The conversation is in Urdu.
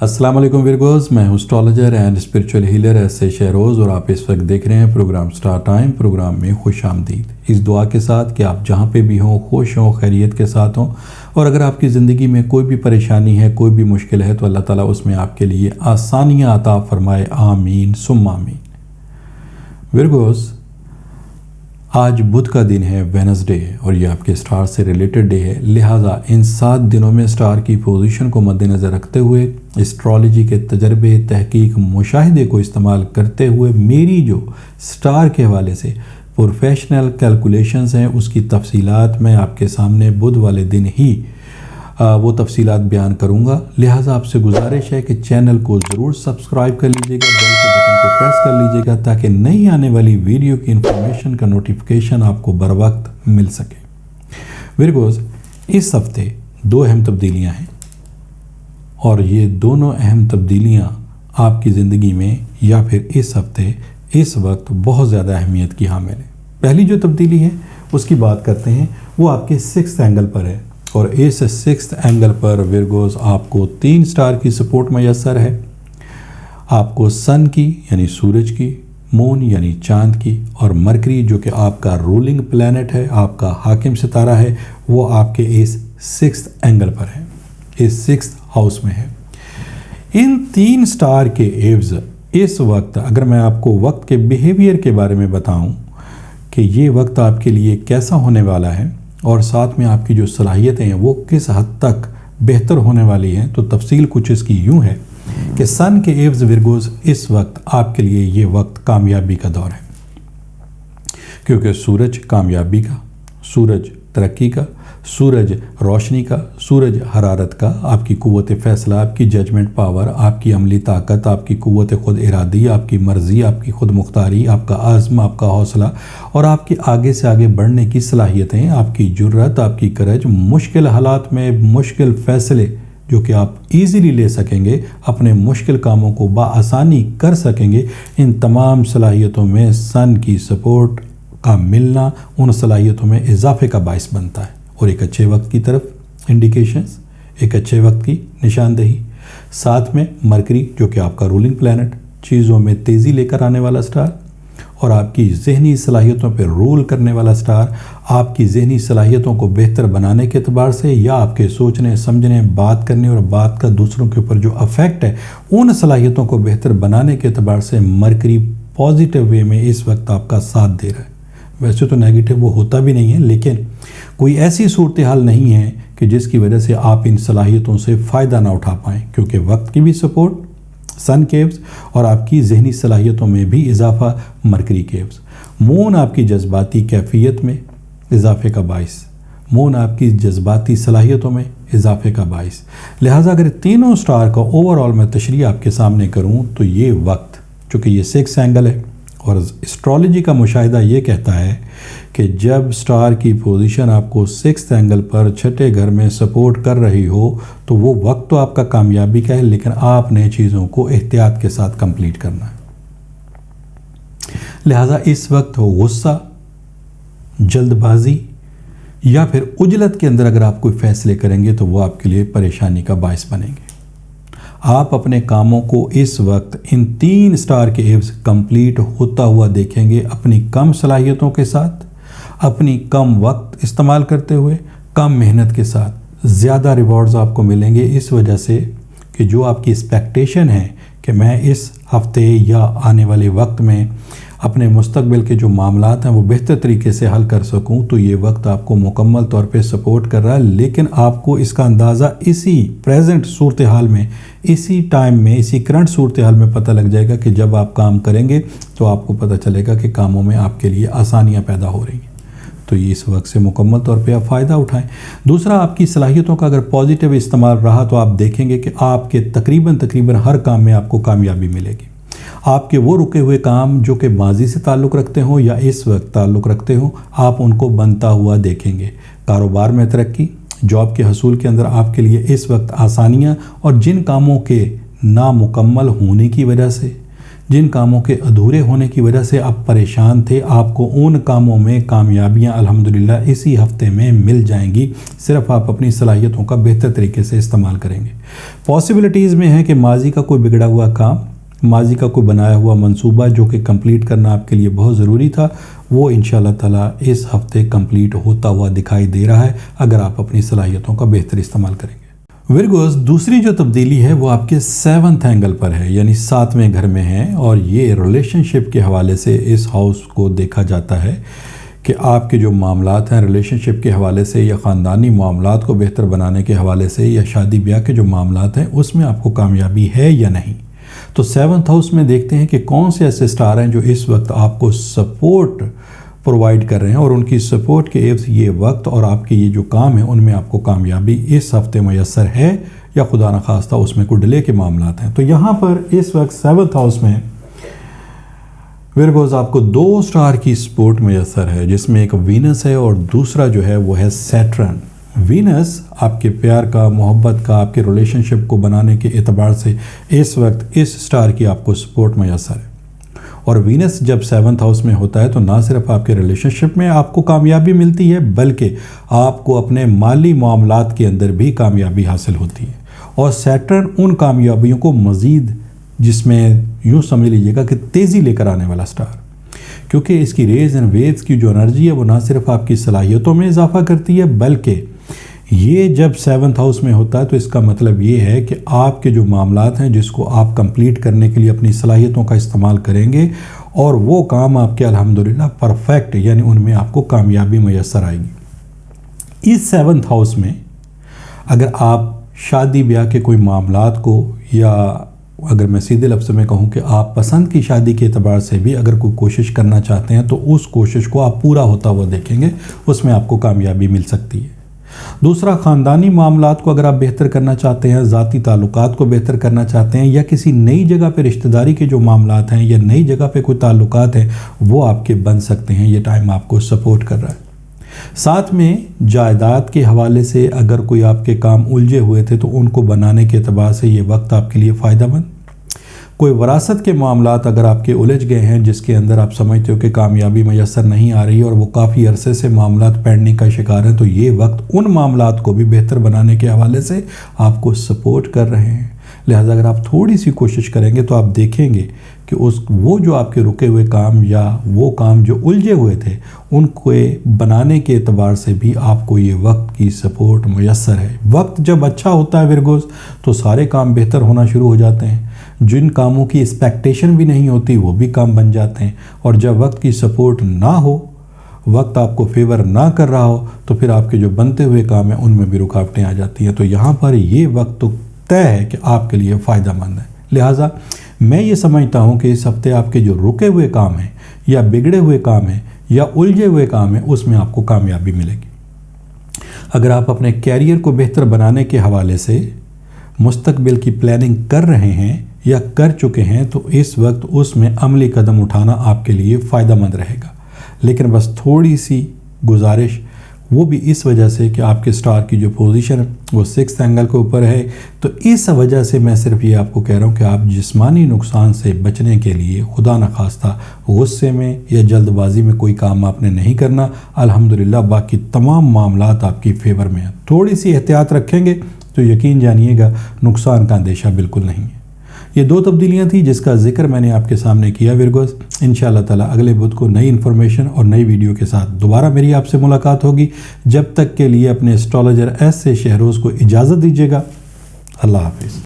السلام علیکم ورگوز، میں ہوں astrologer and spiritual healer S A Shahroz, اور آپ اس وقت دیکھ رہے ہیں پروگرام سٹار ٹائم۔ پروگرام میں خوش آمدید، اس دعا کے ساتھ کہ آپ جہاں پہ بھی ہوں خوش ہوں، خیریت کے ساتھ ہوں، اور اگر آپ کی زندگی میں کوئی بھی پریشانی ہے، کوئی بھی مشکل ہے، تو اللہ تعالیٰ اس میں آپ کے لیے آسانیاں عطا فرمائے، آمین ثم آمین۔ ورگوز، آج بدھ کا دن ہے، وینسڈے ہے، اور یہ آپ کے سٹار سے ریلیٹڈ ڈے ہے، لہٰذا ان 7 دنوں میں سٹار کی پوزیشن کو مد نظر رکھتے ہوئے اسٹرالوجی کے تجربے، تحقیق، مشاہدے کو استعمال کرتے ہوئے میری جو سٹار کے حوالے سے پروفیشنل کیلکولیشنز ہیں، اس کی تفصیلات میں آپ کے سامنے بدھ والے دن ہی وہ تفصیلات بیان کروں گا۔ لہٰذا آپ سے گزارش ہے کہ چینل کو ضرور سبسکرائب کر لیجیے گا، بیل کے بٹن کو پریس کر لیجیے گا تاکہ نئی آنے والی ویڈیو کی انفارمیشن کا نوٹیفیکیشن آپ کو بر وقت مل سکے۔ ورگوز، اس ہفتے 2 اہم تبدیلیاں ہیں، اور یہ دونوں اہم تبدیلیاں آپ کی زندگی میں یا پھر اس ہفتے اس وقت بہت زیادہ اہمیت کی حامل ہے۔ پہلی جو تبدیلی ہے اس کی بات کرتے ہیں، وہ آپ کے 6th اینگل پر ہے، اور اس 6th اینگل پر ورگوز آپ کو 3 سٹار کی سپورٹ میسر ہے۔ آپ کو سن کی یعنی سورج کی، مون یعنی چاند کی، اور مرکری جو کہ آپ کا رولنگ پلانٹ ہے، آپ کا حاکم ستارہ ہے، وہ آپ کے اس 6th اینگل پر ہے، اس 6th ہاؤس میں ہے۔ ان 3 سٹار کے ایوز اس وقت، اگر میں آپ کو وقت کے بیہیویئر کے بارے میں بتاؤں کہ یہ وقت آپ کے لیے کیسا ہونے والا ہے، اور ساتھ میں آپ کی جو صلاحیتیں ہیں وہ کس حد تک بہتر ہونے والی ہیں، تو تفصیل کچھ اس کی یوں ہے کہ سن کے ایوز ورگوز اس وقت آپ کے لیے یہ وقت کامیابی کا دور ہے، کیونکہ سورج کامیابی کا، سورج ترقی کا، سورج روشنی کا، سورج حرارت کا، آپ کی قوت فیصلہ، آپ کی ججمنٹ پاور، آپ کی عملی طاقت، آپ کی قوت خود ارادی، آپ کی مرضی، آپ کی خود مختاری، آپ کا عزم، آپ کا حوصلہ، اور آپ کی آگے سے آگے بڑھنے کی صلاحیتیں، آپ کی جرأت، آپ کی کرج، مشکل حالات میں مشکل فیصلے جو کہ آپ ایزیلی لے سکیں گے، اپنے مشکل کاموں کو بآسانی کر سکیں گے، ان تمام صلاحیتوں میں سن کی سپورٹ کا ملنا ان صلاحیتوں میں اضافے کا باعث بنتا ہے، اور ایک اچھے وقت کی طرف انڈیکیشنز، ایک اچھے وقت کی نشاندہی۔ ساتھ میں مرکری جو کہ آپ کا رولنگ پلانٹ، چیزوں میں تیزی لے کر آنے والا سٹار، اور آپ کی ذہنی صلاحیتوں پہ رول کرنے والا سٹار، آپ کی ذہنی صلاحیتوں کو بہتر بنانے کے اعتبار سے، یا آپ کے سوچنے سمجھنے، بات کرنے اور بات کا دوسروں کے اوپر جو افیکٹ ہے، ان صلاحیتوں کو بہتر بنانے کے اعتبار سے مرکری پازیٹیو وے میں اس وقت آپ کا ساتھ دے رہا ہے۔ ویسے تو نیگیٹو وہ ہوتا بھی نہیں ہے، لیکن کوئی ایسی صورتحال نہیں ہے کہ جس کی وجہ سے آپ ان صلاحیتوں سے فائدہ نہ اٹھا پائیں، کیونکہ وقت کی بھی سپورٹ سن کیوز، اور آپ کی ذہنی صلاحیتوں میں بھی اضافہ مرکری کیوز۔ مون آپ کی جذباتی کیفیت میں اضافے کا باعث، مون آپ کی جذباتی صلاحیتوں میں اضافے کا باعث۔ لہٰذا اگر تینوں سٹار کا اوورآل میں تشریح آپ کے سامنے کروں تو یہ وقت، چونکہ یہ 6 اینگل ہے، اور اسٹرالوجی کا مشاہدہ یہ کہتا ہے کہ جب سٹار کی پوزیشن آپ کو 6 اینگل پر 6ٹھے گھر میں سپورٹ کر رہی ہو تو وہ وقت تو آپ کا کامیابی کا ہے، لیکن آپ نے چیزوں کو احتیاط کے ساتھ کمپلیٹ کرنا ہے۔ لہٰذا اس وقت غصہ، جلد بازی یا پھر عجلت کے اندر اگر آپ کوئی فیصلے کریں گے تو وہ آپ کے لیے پریشانی کا باعث بنیں گے۔ آپ اپنے کاموں کو اس وقت ان 3 سٹار کے ایوز کمپلیٹ ہوتا ہوا دیکھیں گے، اپنی کم صلاحیتوں کے ساتھ، اپنی کم وقت استعمال کرتے ہوئے، کم محنت کے ساتھ زیادہ ریوارڈز آپ کو ملیں گے، اس وجہ سے کہ جو آپ کی ایکسپیکٹیشن ہے کہ میں اس ہفتے یا آنے والے وقت میں اپنے مستقبل کے جو معاملات ہیں وہ بہتر طریقے سے حل کر سکوں، تو یہ وقت آپ کو مکمل طور پہ سپورٹ کر رہا ہے، لیکن آپ کو اس کا اندازہ اسی پریزنٹ صورتحال میں، اسی ٹائم میں، اسی کرنٹ صورتحال میں پتہ لگ جائے گا کہ جب آپ کام کریں گے تو آپ کو پتہ چلے گا کہ کاموں میں آپ کے لیے آسانیاں پیدا ہو رہی ہیں، تو یہ اس وقت سے مکمل طور پہ آپ فائدہ اٹھائیں۔ دوسرا، آپ کی صلاحیتوں کا اگر پازیٹیو استعمال رہا تو آپ دیکھیں گے کہ آپ کے تقریباً ہر کام میں آپ کو کامیابی ملے گی۔ آپ کے وہ رکے ہوئے کام جو کہ ماضی سے تعلق رکھتے ہوں یا اس وقت تعلق رکھتے ہوں، آپ ان کو بنتا ہوا دیکھیں گے۔ کاروبار میں ترقی، جاب کے حصول کے اندر آپ کے لیے اس وقت آسانیاں، اور جن کاموں کے نامکمل ہونے کی وجہ سے، جن کاموں کے ادھورے ہونے کی وجہ سے آپ پریشان تھے، آپ کو ان کاموں میں کامیابیاں الحمدللہ اسی ہفتے میں مل جائیں گی، صرف آپ اپنی صلاحیتوں کا بہتر طریقے سے استعمال کریں گے۔ پاسبلٹیز میں ہے کہ ماضی کا کوئی بگڑا ہوا کام، ماضی کا کوئی بنایا ہوا منصوبہ جو کہ کمپلیٹ کرنا آپ کے لیے بہت ضروری تھا، وہ انشاءاللہ تعالیٰ اس ہفتے کمپلیٹ ہوتا ہوا دکھائی دے رہا ہے اگر آپ اپنی صلاحیتوں کا بہتر استعمال کریں گے۔ ورگوز، دوسری جو تبدیلی ہے وہ آپ کے 7th اینگل پر ہے، یعنی 7ویں گھر میں ہے، اور یہ ریلیشن شپ کے حوالے سے اس ہاؤس کو دیکھا جاتا ہے کہ آپ کے جو معاملات ہیں ریلیشن شپ کے حوالے سے یا خاندانی معاملات کو بہتر بنانے کے حوالے سے یا شادی بیاہ کے جو معاملات ہیں اس میں آپ کو کامیابی ہے یا نہیں۔ تو 7th ہاؤس میں دیکھتے ہیں کہ کون سے ایسے سٹار ہیں جو اس وقت آپ کو سپورٹ پرووائڈ کر رہے ہیں، اور ان کی سپورٹ کے عوض یہ وقت اور آپ کے یہ جو کام ہیں ان میں آپ کو کامیابی اس ہفتے میسر ہے، یا خدا نخواستہ اس میں کوئی ڈیلے کے معاملات ہیں۔ تو یہاں پر اس وقت 7th ہاؤس میں ورگوز آپ کو 2 سٹار کی سپورٹ میسر ہے، جس میں ایک وینس ہے اور دوسرا جو ہے وہ ہے سیٹرن۔ وینس آپ کے پیار کا، محبت کا، آپ کے ریلیشن شپ کو بنانے کے اعتبار سے اس وقت اس سٹار کی آپ کو سپورٹ میسر ہے، اور وینس جب 7th ہاؤس میں ہوتا ہے تو نہ صرف آپ کے ریلیشن شپ میں آپ کو کامیابی ملتی ہے بلکہ آپ کو اپنے مالی معاملات کے اندر بھی کامیابی حاصل ہوتی ہے، اور سیٹرن ان کامیابیوں کو مزید، جس میں یوں سمجھ لیجیے گا کہ تیزی لے کر آنے والا سٹار، کیونکہ اس کی ریز اینڈ ویوز کی جو انرجی ہے وہ نہ صرف آپ کی صلاحیتوں میں اضافہ کرتی ہے بلکہ یہ جب 7th ہاؤس میں ہوتا ہے تو اس کا مطلب یہ ہے کہ آپ کے جو معاملات ہیں جس کو آپ کمپلیٹ کرنے کے لیے اپنی صلاحیتوں کا استعمال کریں گے، اور وہ کام آپ کے الحمدللہ پرفیکٹ، یعنی ان میں آپ کو کامیابی میسر آئے گی۔ اس 7th ہاؤس میں اگر آپ شادی بیاہ کے کوئی معاملات کو، یا اگر میں سیدھے لفظ میں کہوں کہ آپ پسند کی شادی کے اعتبار سے بھی اگر کوئی کوشش کرنا چاہتے ہیں تو اس کوشش کو آپ پورا ہوتا ہوا دیکھیں گے، اس میں آپ کو کامیابی مل سکتی ہے۔ دوسرا، خاندانی معاملات کو اگر آپ بہتر کرنا چاہتے ہیں، ذاتی تعلقات کو بہتر کرنا چاہتے ہیں، یا کسی نئی جگہ پہ رشتہ داری کے جو معاملات ہیں یا نئی جگہ پہ کوئی تعلقات ہیں وہ آپ کے بن سکتے ہیں، یہ ٹائم آپ کو سپورٹ کر رہا ہے۔ ساتھ میں جائیداد کے حوالے سے اگر کوئی آپ کے کام الجھے ہوئے تھے تو ان کو بنانے کے اعتبار سے یہ وقت آپ کے لیے فائدہ مند۔ کوئی وراثت کے معاملات اگر آپ کے الجھ گئے ہیں جس کے اندر آپ سمجھتے ہو کہ کامیابی میسر نہیں آ رہی اور وہ کافی عرصے سے معاملات پینڈنگ کا شکار ہیں، تو یہ وقت ان معاملات کو بھی بہتر بنانے کے حوالے سے آپ کو سپورٹ کر رہے ہیں۔ لہٰذا اگر آپ تھوڑی سی کوشش کریں گے تو آپ دیکھیں گے کہ وہ جو آپ کے رکے ہوئے کام یا وہ کام جو الجھے ہوئے تھے ان کو بنانے کے اعتبار سے بھی آپ کو یہ وقت کی سپورٹ میسر ہے۔ وقت جب اچھا ہوتا ہے ورگوز تو سارے کام بہتر ہونا شروع ہو جاتے ہیں، جن کاموں کی ایکسپیکٹیشن بھی نہیں ہوتی وہ بھی کام بن جاتے ہیں، اور جب وقت کی سپورٹ نہ ہو، وقت آپ کو فیور نہ کر رہا ہو، تو پھر آپ کے جو بنتے ہوئے کام ہیں ان میں بھی رکاوٹیں آ جاتی ہیں۔ تو یہاں پر یہ وقت تو طے ہے کہ آپ کے لیے فائدہ مند ہے۔ لہٰذا میں یہ سمجھتا ہوں کہ اس ہفتے آپ کے جو رکے ہوئے کام ہیں یا بگڑے ہوئے کام ہیں یا الجھے ہوئے کام ہیں اس میں آپ کو کامیابی ملے گی۔ اگر آپ اپنے کیریئر کو بہتر بنانے کے حوالے سے مستقبل کی پلاننگ کر رہے ہیں یا کر چکے ہیں تو اس وقت اس میں عملی قدم اٹھانا آپ کے لیے فائدہ مند رہے گا، لیکن بس تھوڑی سی گزارش، وہ بھی اس وجہ سے کہ آپ کے سٹار کی جو پوزیشن ہے وہ 6th اینگل کے اوپر ہے، تو اس وجہ سے میں صرف یہ آپ کو کہہ رہا ہوں کہ آپ جسمانی نقصان سے بچنے کے لیے خدا نخواستہ غصے میں یا جلد بازی میں کوئی کام آپ نے نہیں کرنا۔ الحمدللہ باقی تمام معاملات آپ کی فیور میں ہیں، تھوڑی سی احتیاط رکھیں گے تو یقین جانیے گا نقصان کا اندیشہ بالکل نہیں ہے۔ یہ 2 تبدیلیاں تھیں جس کا ذکر میں نے آپ کے سامنے کیا ورگوز۔ انشاءاللہ تعالیٰ اگلے بدھ کو نئی انفارمیشن اور نئی ویڈیو کے ساتھ دوبارہ میری آپ سے ملاقات ہوگی۔ جب تک کے لیے اپنے اسٹرالوجر ایس سے شہروز کو اجازت دیجیے گا۔ اللہ حافظ۔